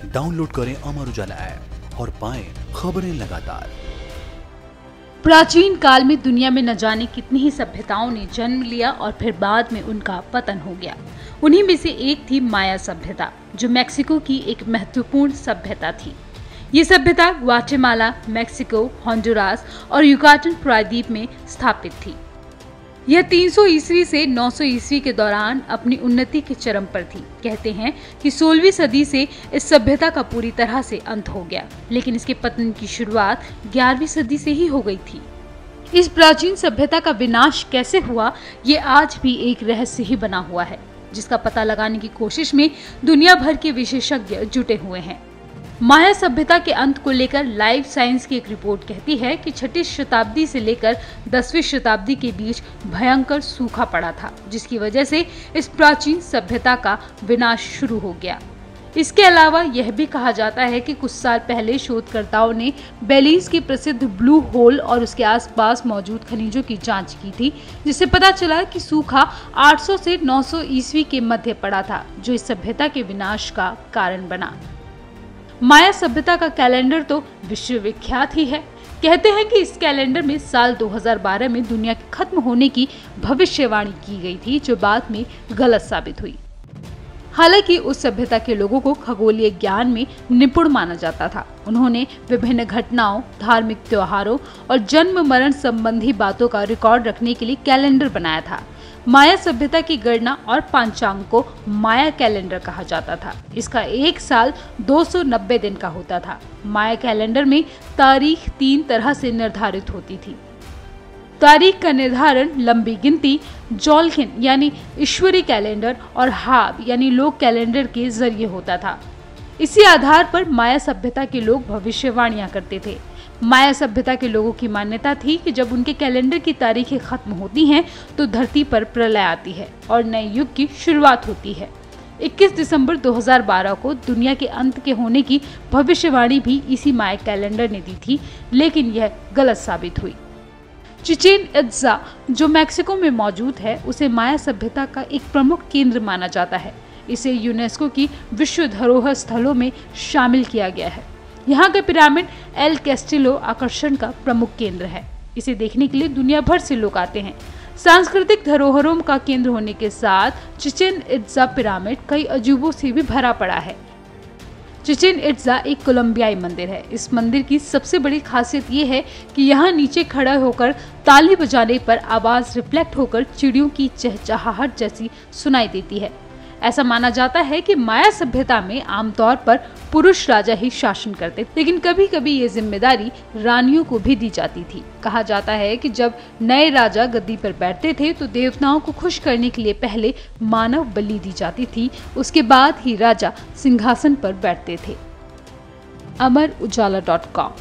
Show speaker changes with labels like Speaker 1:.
Speaker 1: Download करें Amar Ujala app और पाएं खबरें लगातार।
Speaker 2: प्राचीन काल में दुनिया में न जाने कितनी ही सभ्यताओं ने जन्म लिया और फिर बाद में उनका पतन हो गया। उन्हीं में से एक थी माया सभ्यता, जो मैक्सिको की एक महत्वपूर्ण सभ्यता थी। ये सभ्यता ग्वाटेमाला, मैक्सिको, होंडुरास और युकाटन प्रायद्वीप में स्थापित थी। यह 300 ईस्वी से 900 ईस्वी के दौरान अपनी उन्नति के चरम पर थी। कहते हैं कि 16वीं सदी से इस सभ्यता का पूरी तरह से अंत हो गया, लेकिन इसके पतन की शुरुआत 11वीं सदी से ही हो गई थी। इस प्राचीन सभ्यता का विनाश कैसे हुआ, ये आज भी एक रहस्य ही बना हुआ है, जिसका पता लगाने की कोशिश में दुनिया भर के विशेषज्ञ जुटे हुए हैं। माया सभ्यता के अंत को लेकर लाइफ साइंस की एक रिपोर्ट कहती है कि 6वीं शताब्दी से लेकर 10वीं शताब्दी के बीच भयंकर सूखा पड़ा था, जिसकी वजह से इस प्राचीन सभ्यता का विनाश शुरू हो गया। इसके अलावा यह भी कहा जाता है कि कुछ साल पहले शोधकर्ताओं ने बेलीज के प्रसिद्ध ब्लू होल और उसके आसपास मौजूद खनिजों की जांच की थी, जिससे पता चला कि सूखा 800 से 900 ईस्वी के मध्य पड़ा था, जो इस सभ्यता के विनाश का कारण बना। माया सभ्यता का कैलेंडर तो विश्व विख्यात ही है। कहते हैं कि इस कैलेंडर में साल 2012 में दुनिया के खत्म होने की भविष्यवाणी की गई थी, जो बाद में गलत साबित हुई। हालांकि उस सभ्यता के लोगों को खगोलीय ज्ञान में निपुण माना जाता था। उन्होंने विभिन्न घटनाओं, धार्मिक त्योहारों और जन्म मरण संबंधी बातों का रिकॉर्ड रखने के लिए कैलेंडर बनाया था। माया सभ्यता की गणना और पांचांग को माया कैलेंडर कहा जाता था। इसका एक साल 290 दिन का होता था। माया कैलेंडर में तारीख 3 तरह से निर्धारित होती थी। तारीख का निर्धारण लंबी गिनती, जोल्खिन यानी ईश्वरी कैलेंडर और हाब यानी लोक कैलेंडर के जरिए होता था। इसी आधार पर माया सभ्यता के लोग भविष्यवाणियां करते थे। माया सभ्यता के लोगों की मान्यता थी कि जब उनके कैलेंडर की तारीखें खत्म होती हैं, तो धरती पर प्रलय आती है और नए युग की शुरुआत होती है। 21 दिसंबर 2012 को दुनिया के अंत के होने की भविष्यवाणी भी इसी माया कैलेंडर ने दी थी, लेकिन यह गलत साबित हुई। चिचेन इत्जा, जो मैक्सिको में मौजूद है, उसे माया सभ्यता का एक प्रमुख केंद्र माना जाता है। इसे यूनेस्को की विश्व धरोहर स्थलों में शामिल किया गया है। यहाँ का पिरामिड एल कैस्टिलो आकर्षण का प्रमुख केंद्र है। इसे देखने के लिए दुनिया भर से लोग आते हैं। सांस्कृतिक धरोहरों का केंद्र होने के साथ चिचेन इत्जा पिरामिड कई अजूबों से भी भरा पड़ा है। चिचेन इत्जा एक कोलंबियाई मंदिर है। इस मंदिर की सबसे बड़ी खासियत ये है कि यहाँ नीचे खड़ा होकर ताली बजाने पर आवाज रिफ्लेक्ट होकर चिड़ियों की चहचहाहट जैसी सुनाई देती है। ऐसा माना जाता है कि माया सभ्यता में आमतौर पर पुरुष राजा ही शासन करते, लेकिन कभी कभी ये जिम्मेदारी रानियों को भी दी जाती थी। कहा जाता है कि जब नए राजा गद्दी पर बैठते थे तो देवताओं को खुश करने के लिए पहले मानव बलि दी जाती थी, उसके बाद ही राजा सिंहासन पर बैठते थे। अमर उजाला.com